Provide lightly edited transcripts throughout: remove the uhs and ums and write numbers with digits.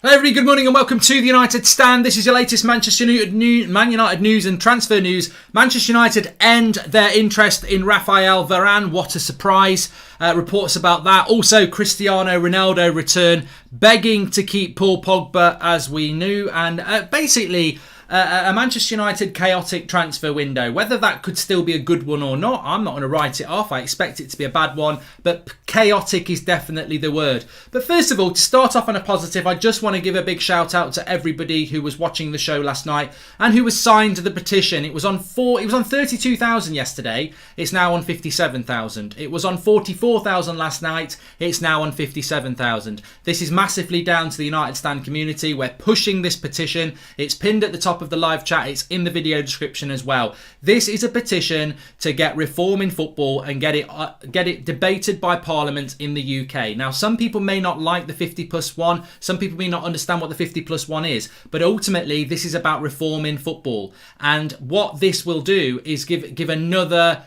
Hello everybody, good morning and welcome to the United Stand. This is your latest Man United news and transfer news. Manchester United end their interest in Raphael Varane. What a surprise. Reports about that. Also, Cristiano Ronaldo return, begging to keep Paul Pogba as we knew. And basically, a Manchester United chaotic transfer window. Whether that could still be a good one or not, I'm not going to write it off. I expect it to be a bad one, but chaotic is definitely the word. But first of all, to start off on a positive, I just want to give a big shout out to everybody who was watching the show last night and who was signed to the petition. It was on 32,000 yesterday. It's now on 57,000. It was on 44,000 last night. It's now on 57,000. This is massively down to the United Stand community. We're pushing this petition. It's pinned at the top of the live chat. It's in the video description as well. This is a petition to get reform in football and get it debated by Parliament in the UK. Now, some people may not like the 50+1. Some people may not understand what the 50+1 is. But ultimately, this is about reform in football. And what this will do is give another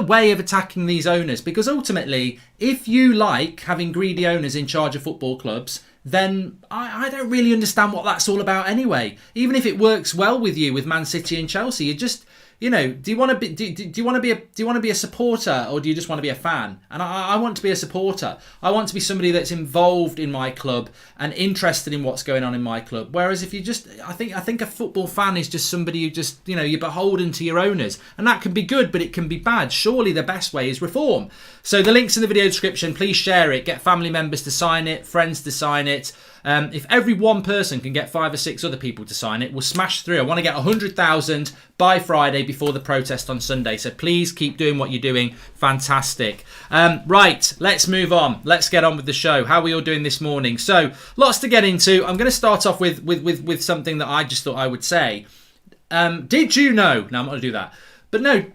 way of attacking these owners. Because ultimately, if you like having greedy owners in charge of football clubs, then I don't really understand what that's all about anyway. Even if it works well with you with Man City and Chelsea, you just, do you want to be a supporter, or do you just want to be a fan? And I want to be a supporter. I want to be somebody that's involved in my club and interested in what's going on in my club. Whereas if you just, I think a football fan is just somebody who just, you're beholden to your owners, and that can be good, but it can be bad. Surely the best way is reform. So the link's in the video description. Please share it. Get family members to sign it, friends to sign it. If every one person can get 5 or 6 other people to sign it, we'll smash through. I want to get 100,000 by Friday before the protest on Sunday. So please keep doing what you're doing. Fantastic. Right, let's move on. Let's get on with the show. How are we all doing this morning? So lots to get into. I'm going to start off with something that I just thought I would say. Did you know? No, I'm not going to do that. But no,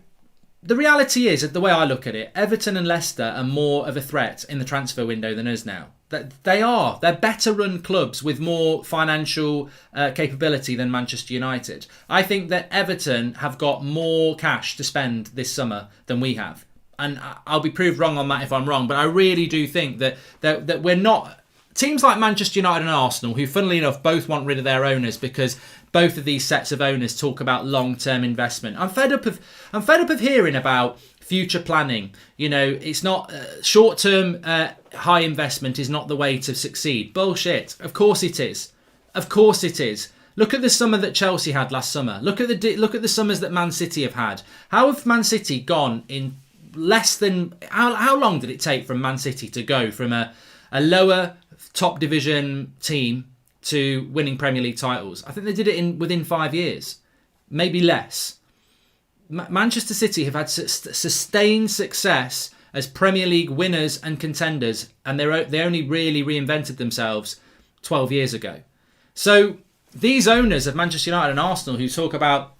the reality is, the way I look at it, Everton and Leicester are more of a threat in the transfer window than us now. They're better run clubs with more financial capability than Manchester United. I think that Everton have got more cash to spend this summer than we have. And I'll be proved wrong on that if I'm wrong, but I really do think that we're not... Teams like Manchester United and Arsenal, who funnily enough both want rid of their owners because both of these sets of owners talk about long-term investment. I'm fed up of hearing about future planning. It's not short-term high investment is not the way to succeed. Bullshit. Of course it is. Of course it is. Look at the summer that Chelsea had last summer. Look at the summers that Man City have had. How have Man City gone in less than... How long did it take from Man City to go from a lower top division team to winning Premier League titles? I think they did it within 5 years, maybe less. Manchester City have had sustained success as Premier League winners and contenders, and they only really reinvented themselves 12 years ago. So these owners of Manchester United and Arsenal who talk about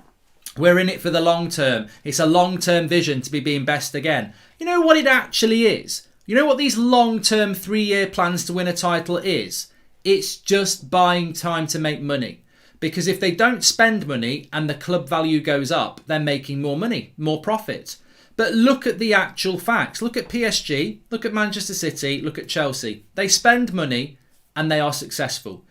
we're in it for the long term, it's a long-term vision to be being best again. You know what it actually is? You know what these long-term 3-year plans to win a title is? It's just buying time to make money. Because if they don't spend money and the club value goes up, they're making more money, more profit. But look at the actual facts. Look at PSG, look at Manchester City, look at Chelsea. They spend money and they are successful.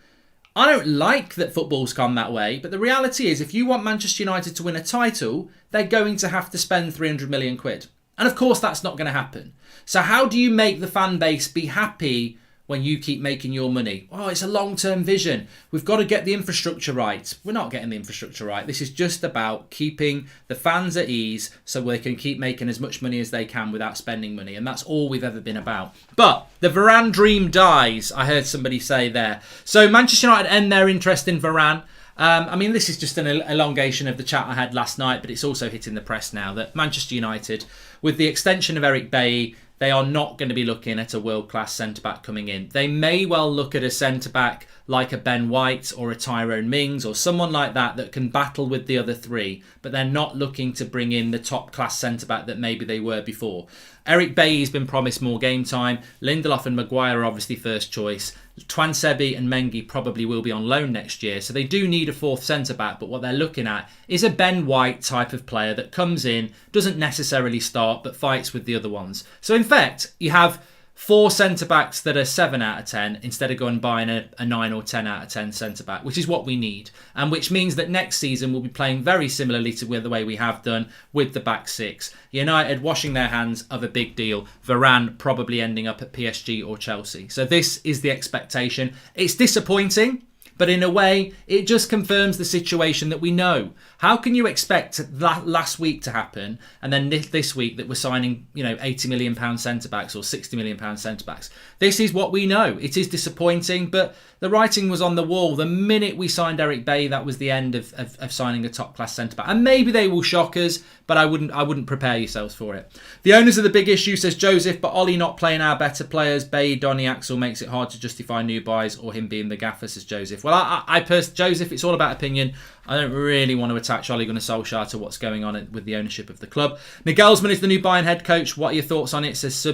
I don't like that football's gone that way, but the reality is if you want Manchester United to win a title, they're going to have to spend 300 million quid. And of course, that's not going to happen. So how do you make the fan base be happy when you keep making your money? Oh, it's a long-term vision. We've got to get the infrastructure right. We're not getting the infrastructure right. This is just about keeping the fans at ease so they can keep making as much money as they can without spending money. And that's all we've ever been about. But the Varane dream dies, I heard somebody say there. So Manchester United end their interest in Varane. This is just an elongation of the chat I had last night, but it's also hitting the press now that Manchester United, with the extension of Eric Bailly, they are not going to be looking at a world-class centre-back coming in. They may well look at a centre-back like a Ben White or a Tyrone Mings or someone like that can battle with the other three, but they're not looking to bring in the top-class centre-back that maybe they were before. Eric Bailly's been promised more game time. Lindelof and Maguire are obviously first choice. Twansebi and Mengi probably will be on loan next year, so they do need a fourth centre-back, but what they're looking at is a Ben White type of player that comes in, doesn't necessarily start, but fights with the other ones. So in fact, you have 4 centre-backs that are 7 out of 10 instead of going buying a 9 or 10 out of 10 centre-back, which is what we need. And which means that next season we'll be playing very similarly to the way we have done with the back 6. United washing their hands of a big deal. Varane probably ending up at PSG or Chelsea. So this is the expectation. It's disappointing, but in a way, it just confirms the situation that we know. How can you expect that last week to happen and then this week that we're signing, £80 million centre-backs or £60 million centre-backs? This is what we know. It is disappointing, but the writing was on the wall. The minute we signed Eric Bailly, that was the end of signing a top-class centre-back. And maybe they will shock us, but I wouldn't prepare yourselves for it. The owners of the big issue, says Joseph, but Ollie not playing our better players, Bailly, Donny, Axel, makes it hard to justify new buys or him being the gaffer, says Joseph. Well, Joseph, it's all about opinion. I don't really want to attach Ole Gunnar Solskjaer to what's going on with the ownership of the club. Nagelsmann is the new Bayern head coach. What are your thoughts on it? Says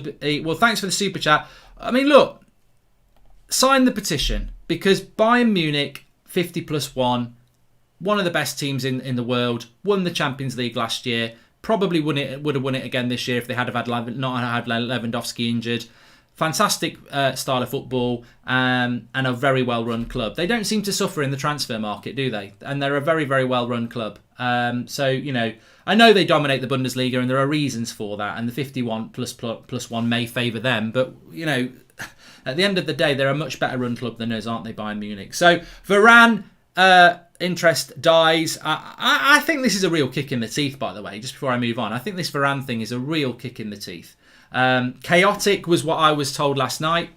well, thanks for the super chat. I mean, look, sign the petition because Bayern Munich, 50+1, one of the best teams in the world, won the Champions League last year. Probably would have won it again this year if they not had Lewandowski injured. Fantastic style of football and a very well-run club. They don't seem to suffer in the transfer market, do they? And they're a very, very well-run club. So, I know they dominate the Bundesliga and there are reasons for that. And the 51 plus 1 may favour them. But, at the end of the day, they're a much better run club than us, aren't they, Bayern Munich? So, Varane, interest dies. I think this is a real kick in the teeth, by the way, just before I move on. I think this Varane thing is a real kick in the teeth. Chaotic was what I was told last night.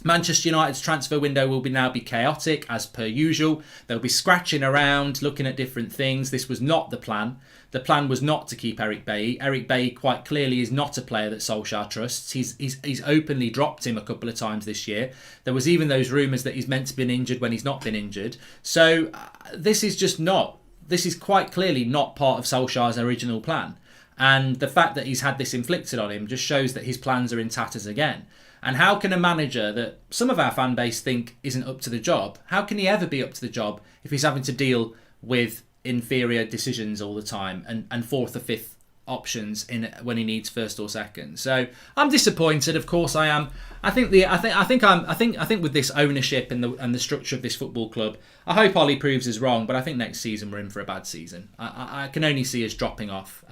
Manchester United's transfer window will now be chaotic as per usual. They'll be scratching around, looking at different things. This was not the plan. The plan was not to keep Eric Bailly. Eric Bailly quite clearly is not a player that Solskjaer trusts. He's openly dropped him a couple of times this year. There was even those rumours that he's meant to be injured when he's not been injured. So this is quite clearly not part of Solskjaer's original plan. And the fact that he's had this inflicted on him just shows that his plans are in tatters again. And how can a manager that some of our fan base think isn't up to the job, how can he ever be up to the job if he's having to deal with inferior decisions all the time and fourth or fifth options when he needs first or second? So I'm disappointed. Of course I am. I think with this ownership and the structure of this football club, I hope Ollie proves us wrong. But I think next season we're in for a bad season. I can only see us dropping off.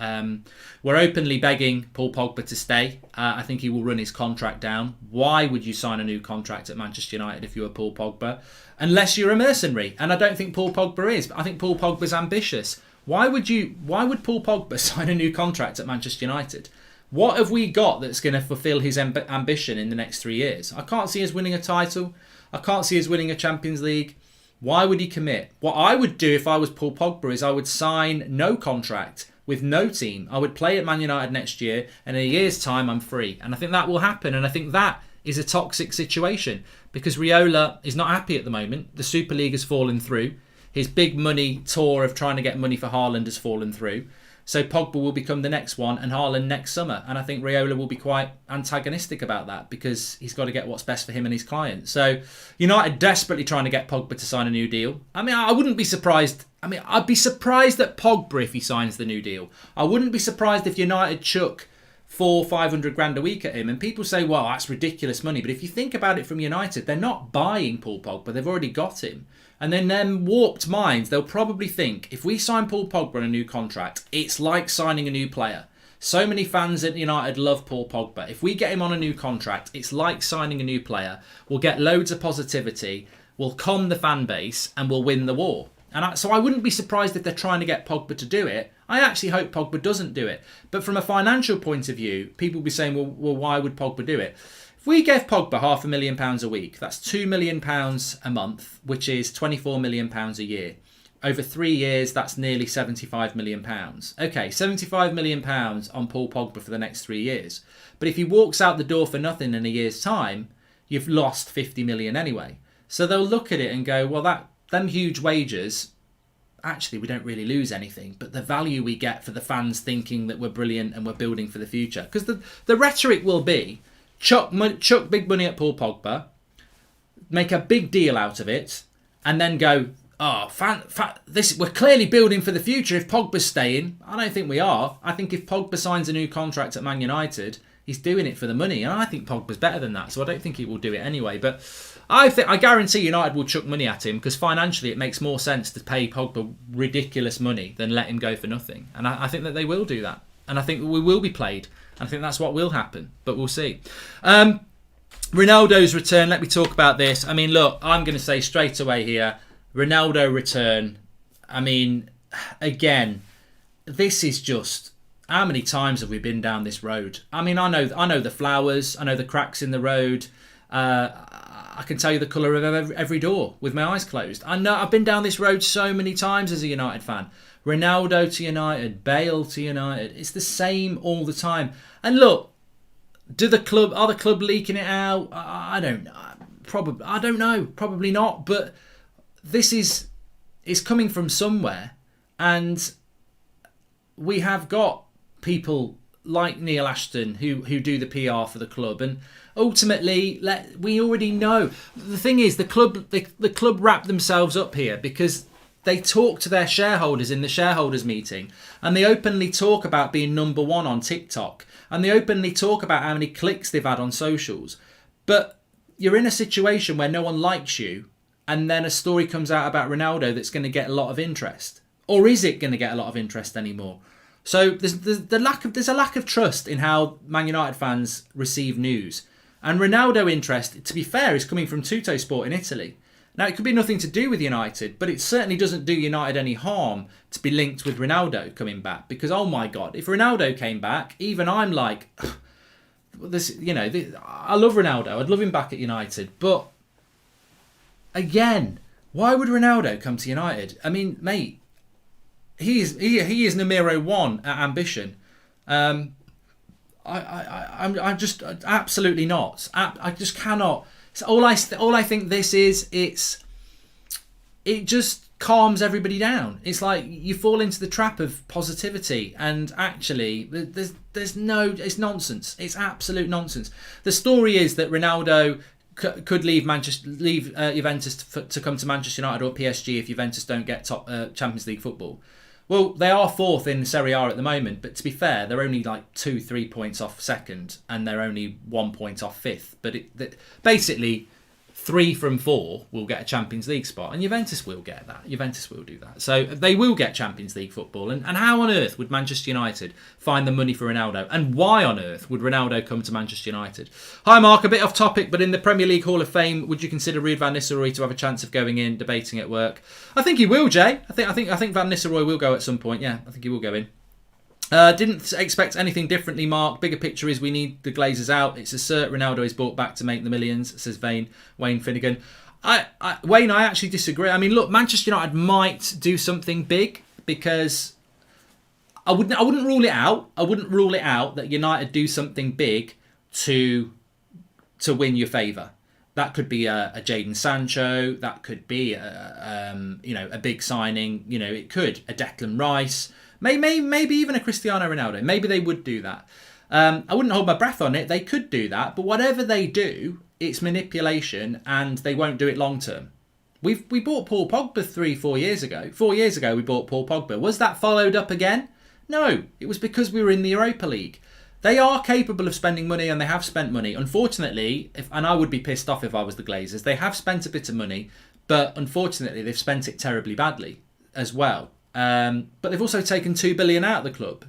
We're openly begging Paul Pogba to stay. I think he will run his contract down. Why would you sign a new contract at Manchester United if you were Paul Pogba? Unless you're a mercenary, and I don't think Paul Pogba is. But I think Paul Pogba's ambitious. Why would Paul Pogba sign a new contract at Manchester United? What have we got that's going to fulfil his ambition in the next 3 years? I can't see us winning a title. I can't see us winning a Champions League. Why would he commit? What I would do if I was Paul Pogba is I would sign no contract with no team. I would play at Man United next year, and in a year's time I'm free. And I think that will happen. And I think that is a toxic situation because Raiola is not happy at the moment. The Super League has fallen through. His big money tour of trying to get money for Haaland has fallen through. So Pogba will become the next one and Haaland next summer. And I think Raiola will be quite antagonistic about that because he's got to get what's best for him and his clients. So United desperately trying to get Pogba to sign a new deal. I mean, I wouldn't be surprised. I'd be surprised at Pogba if he signs the new deal. I wouldn't be surprised if United chuck 400-500 grand a week at him. And people say, well, that's ridiculous money. But if you think about it from United, they're not buying Paul Pogba. They've already got him. And then them warped minds, they'll probably think, if we sign Paul Pogba on a new contract, it's like signing a new player. So many fans at United love Paul Pogba. If we get him on a new contract, it's like signing a new player. We'll get loads of positivity, we'll calm the fan base, and we'll win the war. And so I wouldn't be surprised if they're trying to get Pogba to do it. I actually hope Pogba doesn't do it. But from a financial point of view, people will be saying, well, why would Pogba do it? If we gave Pogba £500,000 a week, that's £2 million a month, which is £24 million a year. Over 3 years, that's nearly £75 million. Okay, £75 million on Paul Pogba for the next 3 years. But if he walks out the door for nothing in a year's time, you've lost 50 million anyway. So they'll look at it and go, well, them huge wages, actually, we don't really lose anything. But the value we get for the fans thinking that we're brilliant and we're building for the future. Because the rhetoric will be, chuck big money at Paul Pogba, make a big deal out of it, and then go, we're clearly building for the future if Pogba's staying. I don't think we are. I think if Pogba signs a new contract at Man United, He's doing it for the money, and I think Pogba's better than that, so I don't think he will do it anyway. But I guarantee United will chuck money at him, because financially it makes more sense to pay Pogba ridiculous money than let him go for nothing. And I think that they will do that, and I think we will be played, and I think that's what will happen. But we'll see. Ronaldo's return. Let me talk about this. I mean, look, I'm going to say straight away here, Ronaldo return. I mean, again, this is just. How many times have we been down this road? I mean, I know the flowers. I know the cracks in the road. I can tell you the colour of every door with my eyes closed. I know I've been down this road so many times as a United fan. Ronaldo to United, Bale to United. It's the same all the time. And look, are the club leaking it out? I don't know. Probably not. But this is coming from somewhere, and we have got people like Neil Ashton who do the PR for the club, and ultimately we already know. The thing is, the club wrap themselves up here because they talk to their shareholders in the shareholders meeting, and they openly talk about being number one on TikTok, and they openly talk about how many clicks they've had on socials. But you're in a situation where no one likes you, and then a story comes out about Ronaldo that's going to get a lot of interest. Or is it going to get a lot of interest anymore? So there's a lack of trust in how Man United fans receive news. And Ronaldo interest, to be fair, is coming from Tuttosport in Italy. Now, it could be nothing to do with United, but it certainly doesn't do United any harm to be linked with Ronaldo coming back. Because, oh my God, if Ronaldo came back, even I'm like, I love Ronaldo. I'd love him back at United. But, again, why would Ronaldo come to United? I mean, mate, he is numero one at ambition. I'm just absolutely not. I just cannot. So all I think this is, it just calms everybody down. It's like you fall into the trap of positivity, and actually it's nonsense. It's absolute nonsense. The story is that Ronaldo could leave Juventus to come to Manchester United or PSG if Juventus don't get top Champions League football. Well, they are fourth in Serie A at the moment, but to be fair, they're only like 2-3 points off second, and they're only 1 point off fifth. But basically, 3 from 4 will get a Champions League spot, and Juventus will get that. Juventus will do that. So they will get Champions League football. And how on earth would Manchester United find the money for Ronaldo? And why on earth would Ronaldo come to Manchester United? Hi, Mark. A bit off topic, but in the Premier League Hall of Fame, would you consider Ruud van Nistelrooy to have a chance of going in? Debating at work. I think he will, Jay. I think Van Nistelrooy will go at some point. Yeah, I think he will go in. Didn't expect anything differently, Mark. Bigger picture is we need the Glazers out. It's a cert Ronaldo is bought back to make the millions, says Wayne Finnegan. Wayne, I actually disagree. I mean, look, Manchester United might do something big, because I wouldn't rule it out. I wouldn't rule it out that United do something big to win your favour. That could be a Jadon Sancho. That could be a big signing. It could a Declan Rice. Maybe even a Cristiano Ronaldo. Maybe they would do that. I wouldn't hold my breath on it. They could do that. But whatever they do, it's manipulation, and they won't do it long term. We bought Paul Pogba 3-4 years ago. 4 years ago, we bought Paul Pogba. Was that followed up again? No. It was because we were in the Europa League. They are capable of spending money, and they have spent money. Unfortunately, and I would be pissed off if I was the Glazers, they have spent a bit of money, but unfortunately, they've spent it terribly badly as well. But they've also taken $2 billion out of the club.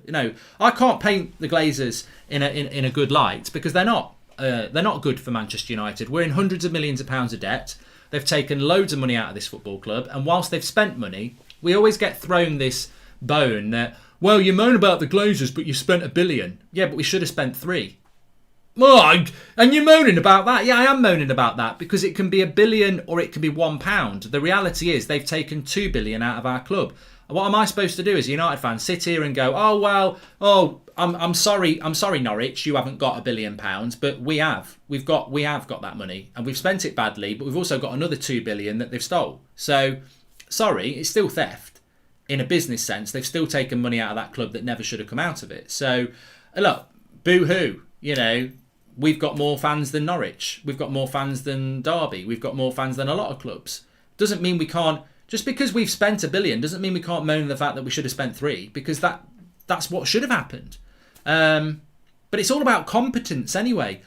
I can't paint the Glazers in a good light, because they're not. They're not good for Manchester United. We're in hundreds of millions of pounds of debt. They've taken loads of money out of this football club, and whilst they've spent money, we always get thrown this bone that, well, you moan about the Glazers, but you spent $1 billion. Yeah, but we should have spent 3. Oh, and you're moaning about that? Yeah, I am moaning about that, because it can be $1 billion or it can be £1. The reality is they've taken $2 billion out of our club. What am I supposed to do as a United fan? Sit here and go, I'm sorry, Norwich, you haven't got £1 billion, but we have got that money, and we've spent it badly, but we've also got another 2 billion that they've stole. So, sorry, it's still theft. In a business sense, they've still taken money out of that club that never should have come out of it. So, look, boo-hoo, we've got more fans than Norwich. We've got more fans than Derby. We've got more fans than a lot of clubs. Doesn't mean we can't. Just because we've spent $1 billion doesn't mean we can't moan the fact that we should have spent 3, because that's what should have happened. But it's all about competence anyway.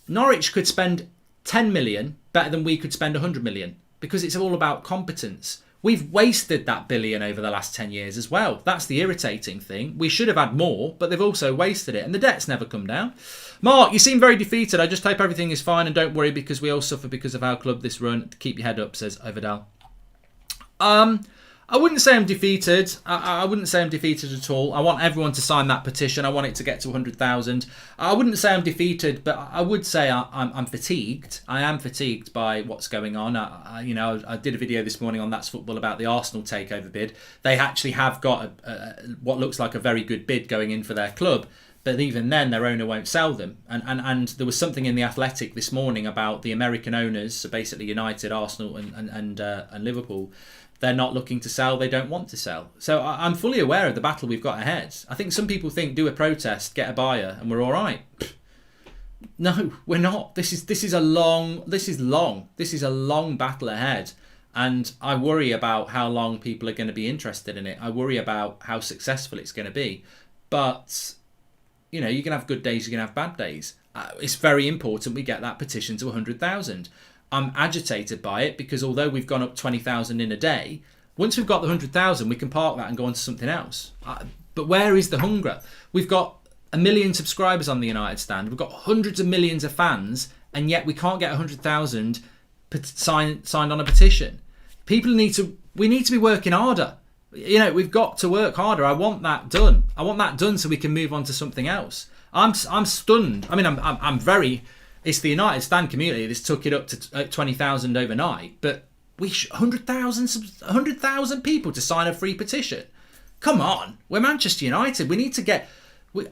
Norwich could spend 10 million better than we could spend 100 million because it's all about competence. We've wasted that billion over the last 10 years as well. That's the irritating thing. We should have had more, but they've also wasted it. And the debt's never come down. Mark, you seem very defeated. I just hope everything is fine and don't worry because we all suffer because of our club this run. Keep your head up, says Overdal. I wouldn't say I'm defeated. I wouldn't say I'm defeated at all. I want everyone to sign that petition. I want it to get to 100,000. I wouldn't say I'm defeated, but I would say I'm fatigued. I am fatigued by what's going on. I did a video this morning on That's Football about the Arsenal takeover bid. They actually have got what looks like a very good bid going in for their club. But even then, their owner won't sell them. And there was something in The Athletic this morning about the American owners, so basically United, Arsenal and Liverpool. They're not looking to sell. They don't want to sell. So I'm fully aware of the battle we've got ahead. I think some people think do a protest, get a buyer, and we're all right. No, we're not. This is a long battle ahead. And I worry about how long people are going to be interested in it. I worry about how successful it's going to be. But, you can have good days, you can have bad days. It's very important we get that petition to 100,000. I'm agitated by it because although we've gone up 20,000 in a day, once we've got the 100,000, we can park that and go on to something else. But where is the hunger? We've got 1 million subscribers on the United Stand. We've got hundreds of millions of fans, and yet we can't get 100,000 signed on a petition. We need to be working harder. We've got to work harder. I want that done. I want that done so we can move on to something else. I'm stunned. I mean, I'm very. It's the United Stand community that's took it up to 20,000 overnight, but 100,000 people to sign a free petition. Come on, we're Manchester United. We need to get.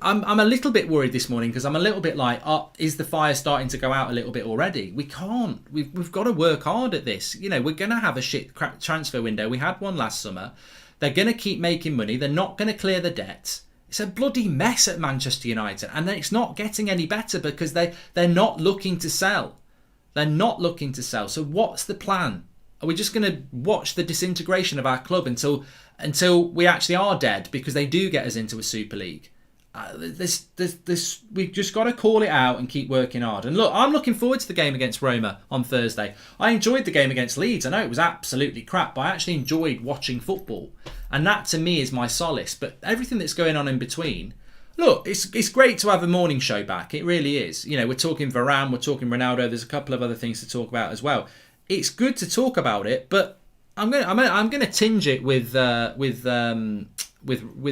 I'm a little bit worried this morning because I'm a little bit like, is the fire starting to go out a little bit already? We can't. We've got to work hard at this. We're going to have a shit transfer window. We had one last summer. They're going to keep making money. They're not going to clear the debt. It's a bloody mess at Manchester United, and it's not getting any better because they're not looking to sell. They're not looking to sell. So what's the plan? Are we just going to watch the disintegration of our club until we actually are dead because they do get us into a Super League? We've just got to call it out and keep working hard. And look, I'm looking forward to the game against Roma on Thursday. I enjoyed the game against Leeds. I know it was absolutely crap, but I actually enjoyed watching football. And that to me is my solace. But everything that's going on in between, look, it's great to have a morning show back. It really is. We're talking Varane, we're talking Ronaldo. There's a couple of other things to talk about as well. It's good to talk about it, but I'm going to tinge it with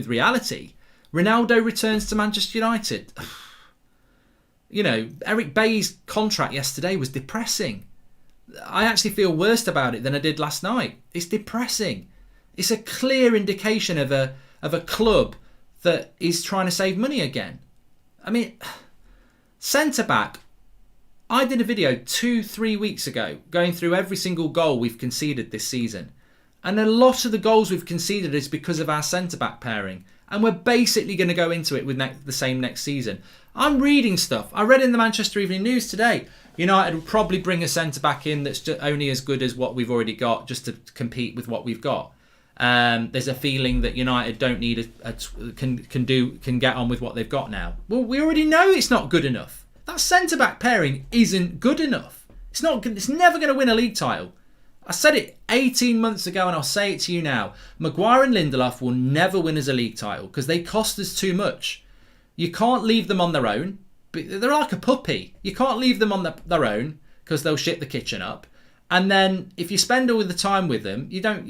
reality. Ronaldo returns to Manchester United. Eric Bailly's contract yesterday was depressing. I actually feel worse about it than I did last night. It's depressing. It's a clear indication of a club that is trying to save money again. I mean, centre-back. I did a video 2-3 weeks ago going through every single goal we've conceded this season. And a lot of the goals we've conceded is because of our centre-back pairing. And we're basically going to go into it with the same next season. I'm reading stuff. I read in the Manchester Evening News today. United will probably bring a centre-back in that's just only as good as what we've already got just to compete with what we've got. There's a feeling that United don't need can get on with what they've got now. Well, we already know it's not good enough. That centre-back pairing isn't good enough. It's never going to win a league title. I said it 18 months ago and I'll say it to you now. Maguire and Lindelof will never win us a league title because they cost us too much. You can't leave them on their own. They're like a puppy. You can't leave them on their own because they'll shit the kitchen up. And then if you spend all the time with them, you don't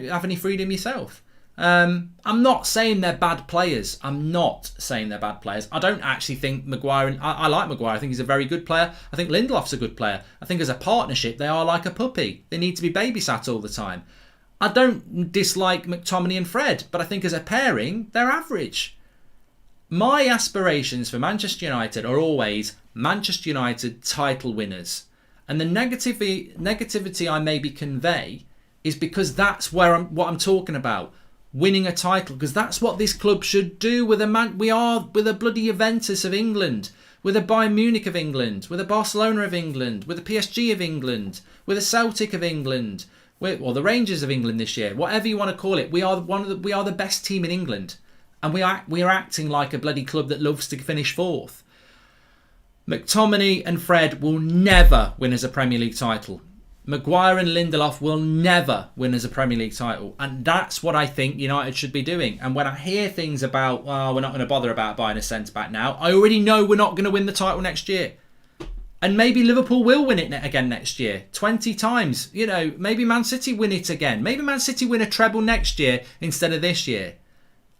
have any freedom yourself. I'm not saying they're bad players. I don't actually think Maguire... I like Maguire. I think he's a very good player. I think Lindelof's a good player. I think as a partnership, they are like a puppy. They need to be babysat all the time. I don't dislike McTominay and Fred, but I think as a pairing, they're average. My aspirations for Manchester United are always Manchester United title winners. And the negativity I maybe convey is because that's what I'm talking about. Winning a title, because that's what this club should do. We're the bloody Juventus of England. We're the Bayern Munich of England. We're the Barcelona of England. We're the PSG of England. We're the Celtic of England. We're the Rangers of England this year. Whatever you want to call it, we are the best team in England. And we are acting like a bloody club that loves to finish fourth. McTominay and Fred will never win us a Premier League title. Maguire and Lindelof will never win us a Premier League title. And that's what I think United should be doing. And when I hear things about, well, we're not going to bother about buying a centre-back now, I already know we're not going to win the title next year. And maybe Liverpool will win it again next year. 20 times. You know, maybe Man City win it again. Maybe Man City win a treble next year instead of this year.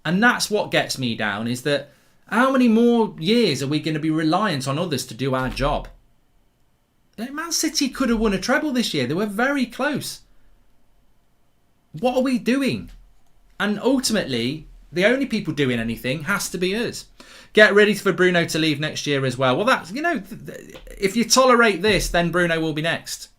And that's what gets me down, is that how many more years are we going to be reliant on others to do our job? Man City could have won a treble this year. They were very close. What are we doing? And ultimately, the only people doing anything has to be us. Get ready for Bruno to leave next year as well. Well, that's, you know, if you tolerate this, then Bruno will be next.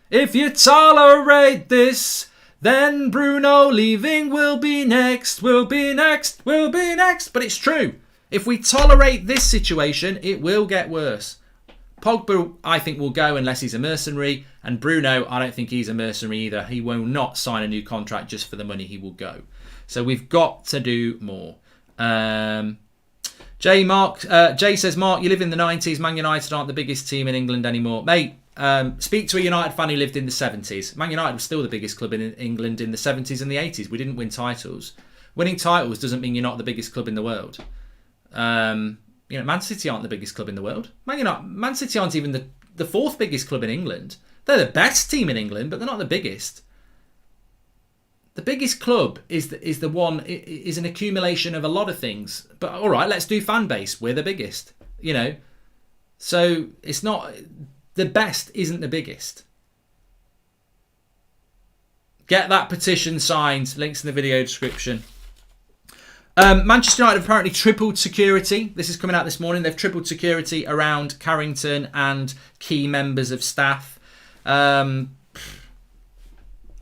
If you tolerate this, then Bruno leaving will be next, will be next, will be next. But it's true. If we tolerate this situation, it will get worse. Pogba, I think, will go unless he's a mercenary. And Bruno, I don't think he's a mercenary either. He will not sign a new contract just for the money. He will go. So we've got to do more. Jay says, Mark, you live in the 90s. Man United aren't the biggest team in England anymore. Mate, speak to a United fan who lived in the 70s. Man United was still the biggest club in England in the 70s and the 80s. We didn't win titles. Winning titles doesn't mean you're not the biggest club in the world. You know, Man City aren't the biggest club in the world. Man City aren't even the fourth biggest club in England. They're the best team in England, but they're not the biggest. The biggest club is an accumulation of a lot of things. But all right, let's do fan base. We're the biggest, you know. So it's not, the best isn't the biggest. Get that petition signed. Links in the video description. Manchester United have apparently tripled security. This is coming out this morning. They've tripled security around Carrington and key members of staff. I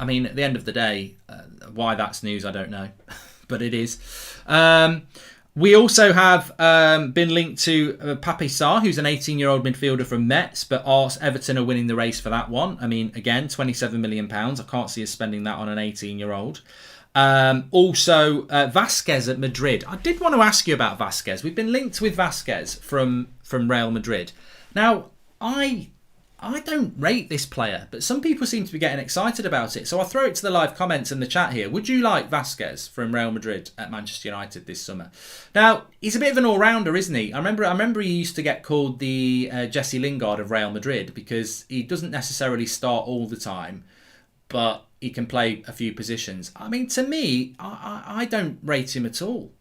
mean, at the end of the day, why that's news, I don't know. But it is. We also have been linked to Pape Sarr, who's an 18-year-old midfielder from Metz, but Everton are winning the race for that one. I mean, again, £27 million. I can't see us spending that on an 18-year-old. Also, Vasquez at Madrid. I did want to ask you about Vasquez. We've been linked with Vasquez from Real Madrid. Now, I don't rate this player, but some people seem to be getting excited about it. So I'll throw it to the live comments in the chat here. Would you like Vasquez from Real Madrid at Manchester United this summer? Now, he's a bit of an all-rounder, isn't he? I remember he used to get called the Jesse Lingard of Real Madrid because he doesn't necessarily start all the time, but he can play a few positions. I mean, to me, I don't rate him at all.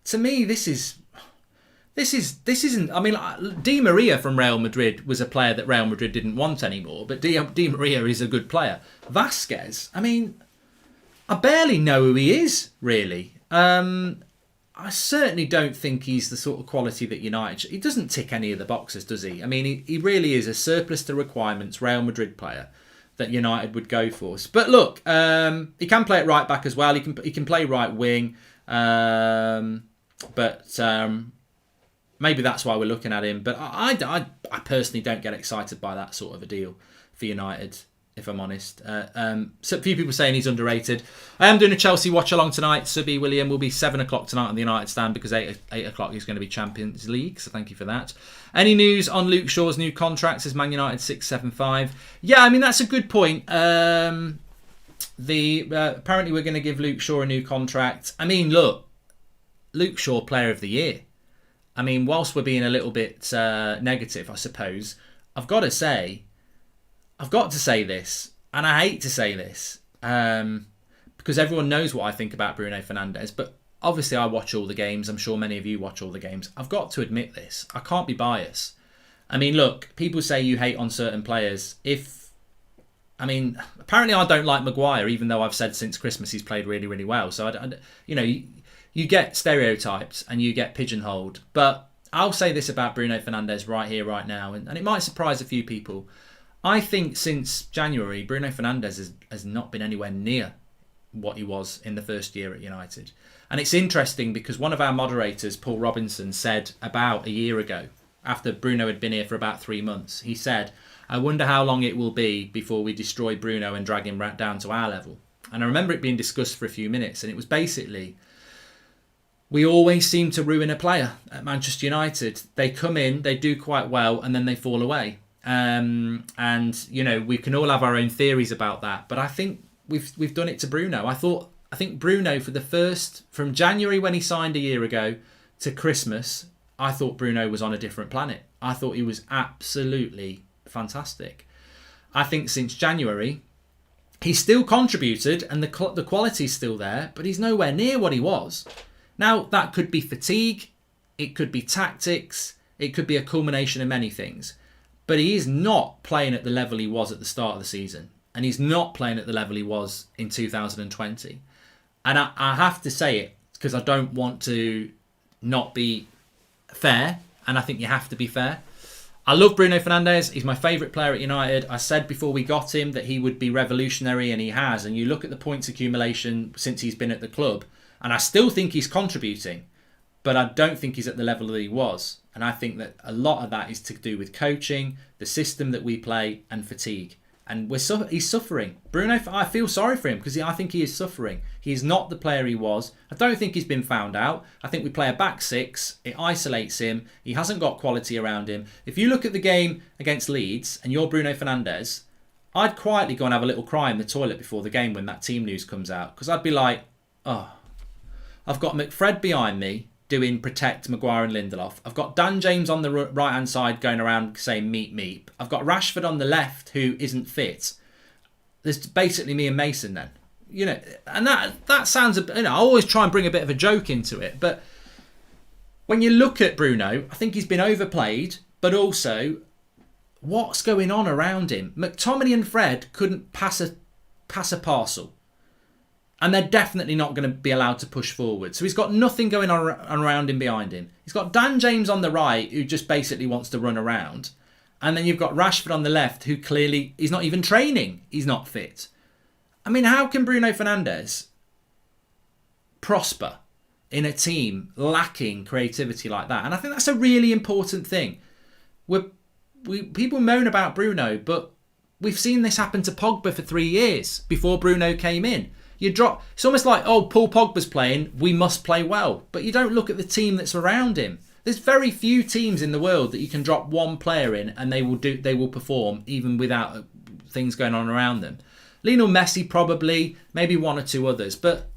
To me, this isn't. I mean, Di Maria from Real Madrid was a player that Real Madrid didn't want anymore, but Di Maria is a good player. Vasquez, I mean, I barely know who he is, really. I certainly don't think he's the sort of quality that United... He doesn't tick any of the boxes, does he? I mean, he really is a surplus to requirements Real Madrid player that United would go for. But look, he can play at right back as well. He can play right wing. Maybe that's why we're looking at him. But I personally don't get excited by that sort of a deal for United, if I'm honest. So a few people saying he's underrated. I am doing a Chelsea watch along tonight. Subby William will be 7 o'clock tonight on the United stand because 8 o'clock is going to be Champions League. So thank you for that. Any news on Luke Shaw's new contract? Says Man United 675. Yeah, I mean, that's a good point. Apparently we're going to give Luke Shaw a new contract. I mean, look, Luke Shaw Player of the Year. I mean, whilst we're being a little bit negative, I suppose, I've got to say this, and I hate to say this, because everyone knows what I think about Bruno Fernandes, but obviously I watch all the games. I'm sure many of you watch all the games. I've got to admit this. I can't be biased. I mean, look, people say you hate on certain players. Apparently I don't like Maguire, even though I've said since Christmas he's played really, really well. So, you get stereotyped and you get pigeonholed. But I'll say this about Bruno Fernandes right here, right now, and it might surprise a few people. I think since January, Bruno Fernandes has not been anywhere near what he was in the first year at United. And it's interesting because one of our moderators, Paul Robinson, said about a year ago, after Bruno had been here for about 3 months, he said, I wonder how long it will be before we destroy Bruno and drag him right down to our level. And I remember it being discussed for a few minutes, and it was basically, we always seem to ruin a player at Manchester United. They come in, they do quite well, and then they fall away. And we can all have our own theories about that, but I think we've done it to Bruno. I think Bruno from January when he signed a year ago to Christmas, I thought Bruno was on a different planet. I thought he was absolutely fantastic. I think since January, he's still contributed and the quality's still there, but he's nowhere near what he was. Now, that could be fatigue, it could be tactics, it could be a culmination of many things. But he is not playing at the level he was at the start of the season. And he's not playing at the level he was in 2020. And I have to say it because I don't want to not be fair. And I think you have to be fair. I love Bruno Fernandes. He's my favourite player at United. I said before we got him that he would be revolutionary, and he has. And you look at the points accumulation since he's been at the club, and I still think he's contributing, but I don't think he's at the level that he was. And I think that a lot of that is to do with coaching, the system that we play, and fatigue. And he's suffering. Bruno, I feel sorry for him because I think he is suffering. He is not the player he was. I don't think he's been found out. I think we play a back six. It isolates him. He hasn't got quality around him. If you look at the game against Leeds and you're Bruno Fernandes, I'd quietly go and have a little cry in the toilet before the game when that team news comes out. Because I'd be like, oh, I've got McFred behind me doing protect Maguire and Lindelof. I've got Dan James on the right-hand side going around saying meet meet. I've got Rashford on the left who isn't fit. There's basically me and Mason then. And that sounds, I always try and bring a bit of a joke into it. But when you look at Bruno, I think he's been overplayed, but also what's going on around him. McTominay and Fred couldn't pass a parcel. And they're definitely not going to be allowed to push forward. So he's got nothing going on around him behind him. He's got Dan James on the right who just basically wants to run around. And then you've got Rashford on the left who clearly, he's not even training. He's not fit. I mean, how can Bruno Fernandes prosper in a team lacking creativity like that? And I think that's a really important thing. People moan about Bruno, but we've seen this happen to Pogba for 3 years before Bruno came in. It's almost like, oh, Paul Pogba's playing, we must play well. But you don't look at the team that's around him. There's very few teams in the world that you can drop one player in and they will perform even without things going on around them. Lionel Messi probably, maybe one or two others. But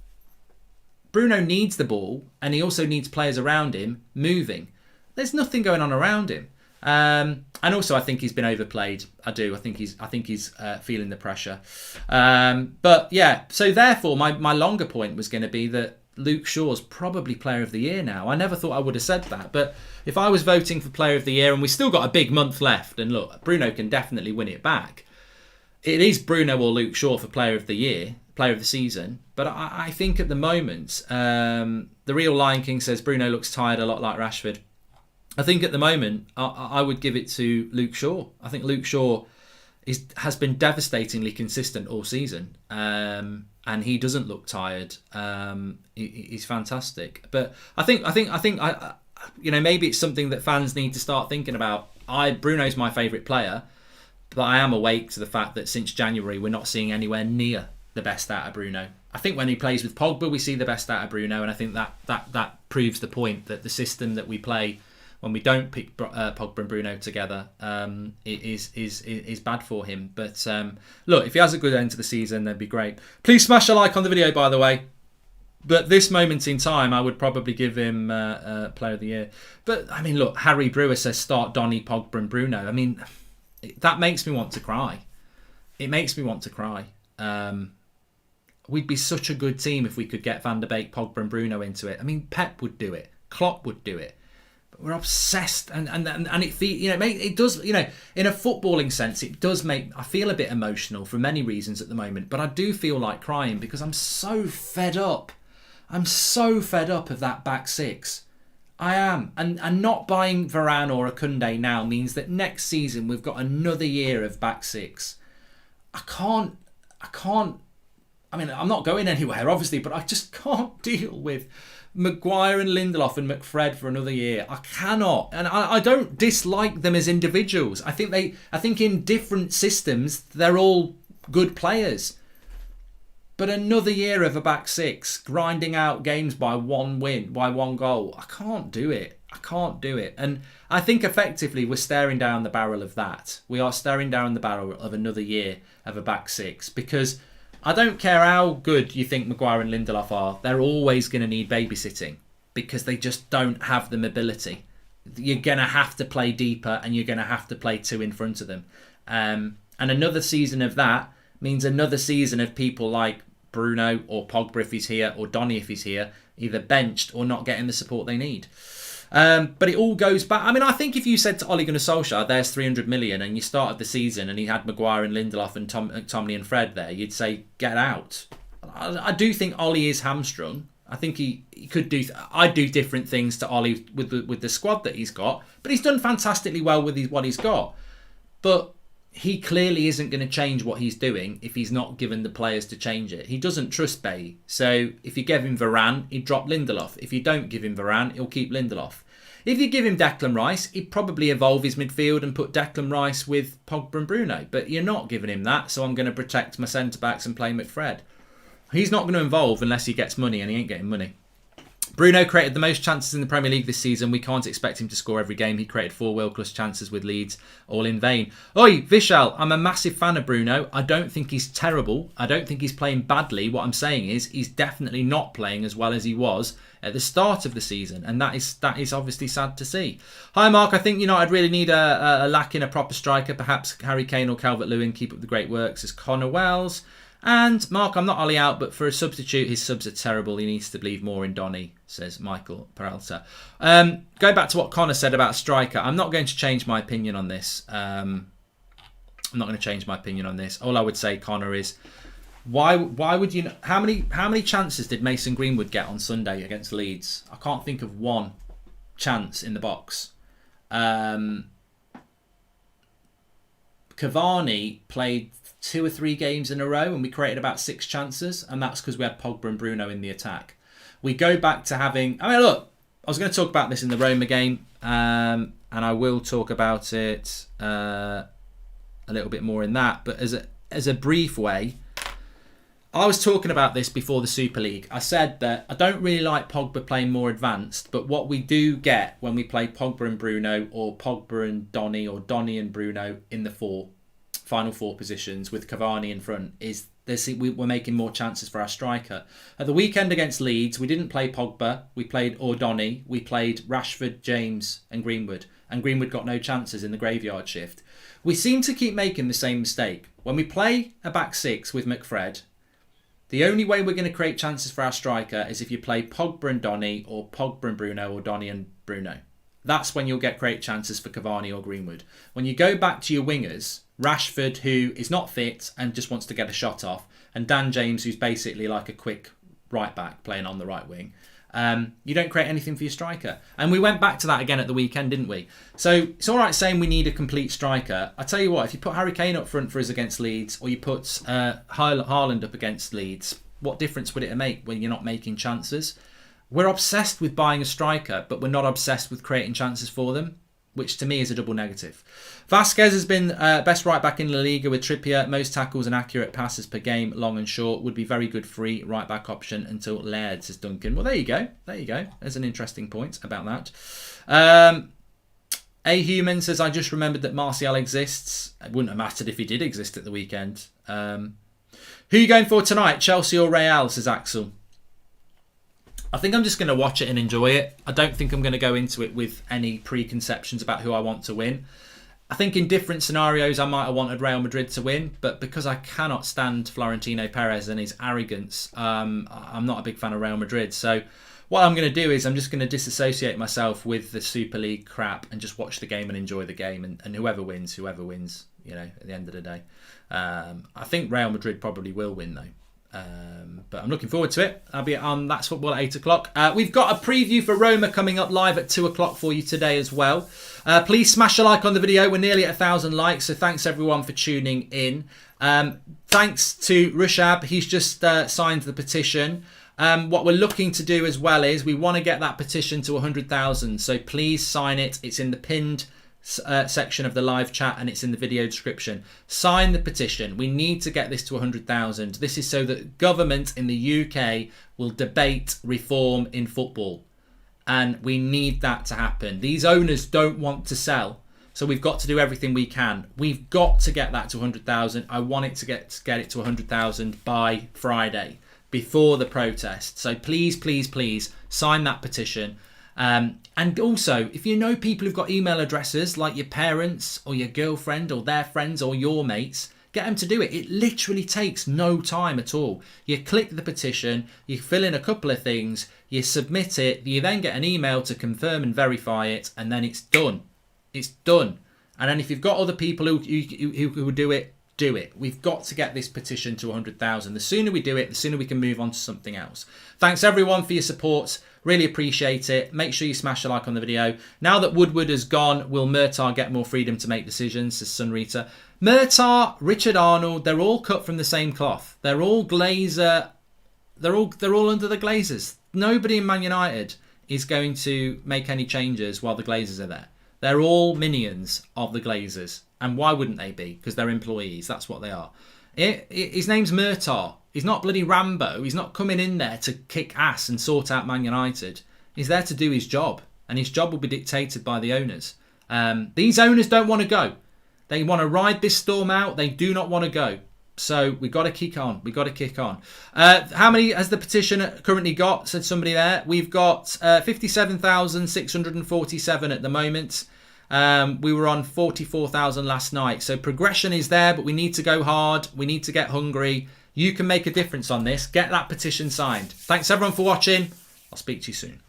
Bruno needs the ball and he also needs players around him moving. There's nothing going on around him. And also, I think he's been overplayed. I do. I think he's feeling the pressure. But yeah, so therefore, my longer point was going to be that Luke Shaw's probably Player of the Year now. I never thought I would have said that, but if I was voting for Player of the Year, and we still got a big month left, and look, Bruno can definitely win it back. It is Bruno or Luke Shaw for Player of the Year, Player of the Season. But I think at the moment, the real Lion King says Bruno looks tired, a lot like Rashford. I think at the moment, I would give it to Luke Shaw. I think Luke Shaw has been devastatingly consistent all season. And he doesn't look tired. He's fantastic. But I think maybe it's something that fans need to start thinking about. Bruno's my favourite player, but I am awake to the fact that since January, we're not seeing anywhere near the best out of Bruno. I think when he plays with Pogba, we see the best out of Bruno. And I think that proves the point that the system that we play when we don't pick Pogba and Bruno together, is bad for him. But look, if he has a good end to the season, that'd be great. Please smash a like on the video, by the way. But this moment in time, I would probably give him Player of the Year. But I mean, look, Harry Brewer says start Donny, Pogba and Bruno. I mean, that makes me want to cry. It makes me want to cry. We'd be such a good team if we could get Van der Beek, Pogba and Bruno into it. I mean, Pep would do it. Klopp would do it. We're obsessed, and it does, in a footballing sense, it does make I feel a bit emotional for many reasons at the moment. But I do feel like crying because I'm so fed up. I'm so fed up of that back six. I am, and not buying Varane or Akunde now means that next season we've got another year of back six. I can't. I mean, I'm not going anywhere, obviously, but I just can't deal with Maguire and Lindelof and McFred for another year. I cannot. And I don't dislike them as individuals. I think, I think in different systems, they're all good players. But another year of a back six, grinding out games by one win, by one goal. I can't do it. I can't do it. And I think effectively we're staring down the barrel of that. We are staring down the barrel of another year of a back six, because I don't care how good you think Maguire and Lindelof are, they're always going to need babysitting because they just don't have the mobility. You're going to have to play deeper and you're going to have to play two in front of them. And another season of that means another season of people like Bruno or Pogba if he's here, or Donny if he's here, either benched or not getting the support they need. But it all goes back. I mean, I think if you said to Ole Gunnar Solskjaer, there's 300 million, and you started the season and he had Maguire and Lindelof and Tomley and Fred there, you'd say, get out. I do think Ole is hamstrung. I think he could do... I'd do different things to Ole with the squad that he's got, but he's done fantastically well with what he's got. But he clearly isn't going to change what he's doing if he's not given the players to change it. He doesn't trust Bailly. So if you give him Varane, he'd drop Lindelof. If you don't give him Varane, he'll keep Lindelof. If you give him Declan Rice, he'd probably evolve his midfield and put Declan Rice with Pogba and Bruno. But you're not giving him that, so I'm going to protect my centre-backs and play McFred. He's not going to evolve unless he gets money, and he ain't getting money. Bruno created the most chances in the Premier League this season. We can't expect him to score every game. He created 4 world-class chances with Leeds, all in vain. Oi, Vishal, I'm a massive fan of Bruno. I don't think he's terrible. I don't think he's playing badly. What I'm saying is he's definitely not playing as well as he was at the start of the season, and that is obviously sad to see. Hi, Mark. I think United really need a lack in a proper striker. Perhaps Harry Kane or Calvert-Lewin. Keep up the great work, says Connor Wells. And Mark, I'm not Ollie out, but for a substitute, his subs are terrible. He needs to believe more in Donny, says Michael Peralta. Going back to what Connor said about striker, I'm not going to change my opinion on this. I'm not going to change my opinion on this. All I would say, Connor, is why would you? How many chances did Mason Greenwood get on Sunday against Leeds? I can't think of one chance in the box. Cavani played 2 or 3 games in a row and we created about 6 chances, and that's because we had Pogba and Bruno in the attack. We go back to having... I mean, look, I was going to talk about this in the Roma game, and I will talk about it a little bit more in that, but as a brief way, I was talking about this before the Super League. I said that I don't really like Pogba playing more advanced, but what we do get when we play Pogba and Bruno, or Pogba and Donny, or Donny and Bruno in the final 4 positions with Cavani in front, is we're making more chances for our striker. At the weekend against Leeds, we didn't play Pogba, we played Donny, we played Rashford, James and Greenwood got no chances in the graveyard shift. We seem to keep making the same mistake. When we play a back 6 with McFred, the only way we're going to create chances for our striker is if you play Pogba and Donny, or Pogba and Bruno, or Donny and Bruno. That's when you'll get great chances for Cavani or Greenwood. When you go back to your wingers, Rashford, who is not fit and just wants to get a shot off, and Dan James, who's basically like a quick right back playing on the right wing, you don't create anything for your striker. And we went back to that again at the weekend, didn't we? So it's all right saying we need a complete striker. I tell you what, if you put Harry Kane up front for us against Leeds, or you put Haaland up against Leeds, what difference would it make when you're not making chances? We're obsessed with buying a striker, but we're not obsessed with creating chances for them, which to me is a double negative. Vasquez has been best right back in La Liga with Trippier. Most tackles and accurate passes per game, long and short. Would be very good free right back option until Laird, says Duncan. Well, there you go. There's an interesting point about that. A Human says, I just remembered that Martial exists. It wouldn't have mattered if he did exist at the weekend. Who are you going for tonight? Chelsea or Real, says Axel. I think I'm just going to watch it and enjoy it. I don't think I'm going to go into it with any preconceptions about who I want to win. I think in different scenarios I might have wanted Real Madrid to win, but because I cannot stand Florentino Perez and his arrogance, I'm not a big fan of Real Madrid. So what I'm going to do is I'm just going to disassociate myself with the Super League crap and just watch the game and enjoy the game, and whoever wins, at the end of the day. I think Real Madrid probably will win though. But I'm looking forward to it. I'll be on That's Football at 8 o'clock. We've got a preview for Roma coming up live at 2 o'clock for you today as well. Please smash a like on the video. We're nearly at 1,000 likes, so thanks everyone for tuning in. Thanks to Rushab. He's just signed the petition. What we're looking to do as well is we want to get that petition to 100,000. So please sign it. It's in the pinned section of the live chat, and it's in the video description. Sign the petition. We need to get this to 100,000. This is so that government in the UK will debate reform in football. And we need that to happen. These owners don't want to sell. So we've got to do everything we can. We've got to get that to 100,000. I want it to get it to 100,000 by Friday, before the protest. So please, please, please sign that petition. And also, if you know people who've got email addresses like your parents or your girlfriend or their friends or your mates, get them to do it. It literally takes no time at all. You click the petition, you fill in a couple of things, you submit it, you then get an email to confirm and verify it, and then it's done. It's done. And then if you've got other people who will do it, do it. We've got to get this petition to 100,000. The sooner we do it, the sooner we can move on to something else. Thanks everyone for your support. Really appreciate it. Make sure you smash a like on the video. Now that Woodward has gone, will Murtagh get more freedom to make decisions? Says Sunrita. Murtagh, Richard Arnold, they're all cut from the same cloth. They're all Glazer. They're all under the Glazers. Nobody in Man United is going to make any changes while the Glazers are there. They're all minions of the Glazers. And why wouldn't they be? Because they're employees. That's what they are. His name's Murtagh. He's not bloody Rambo. He's not coming in there to kick ass and sort out Man United. He's there to do his job. And his job will be dictated by the owners. These owners don't want to go. They want to ride this storm out. They do not want to go. So we've got to kick on. We've got to kick on. How many has the petition currently got? Said somebody there. We've got 57,647 at the moment. We were on 44,000 last night. So progression is there, but we need to go hard. We need to get hungry. You can make a difference on this. Get that petition signed. Thanks everyone for watching. I'll speak to you soon.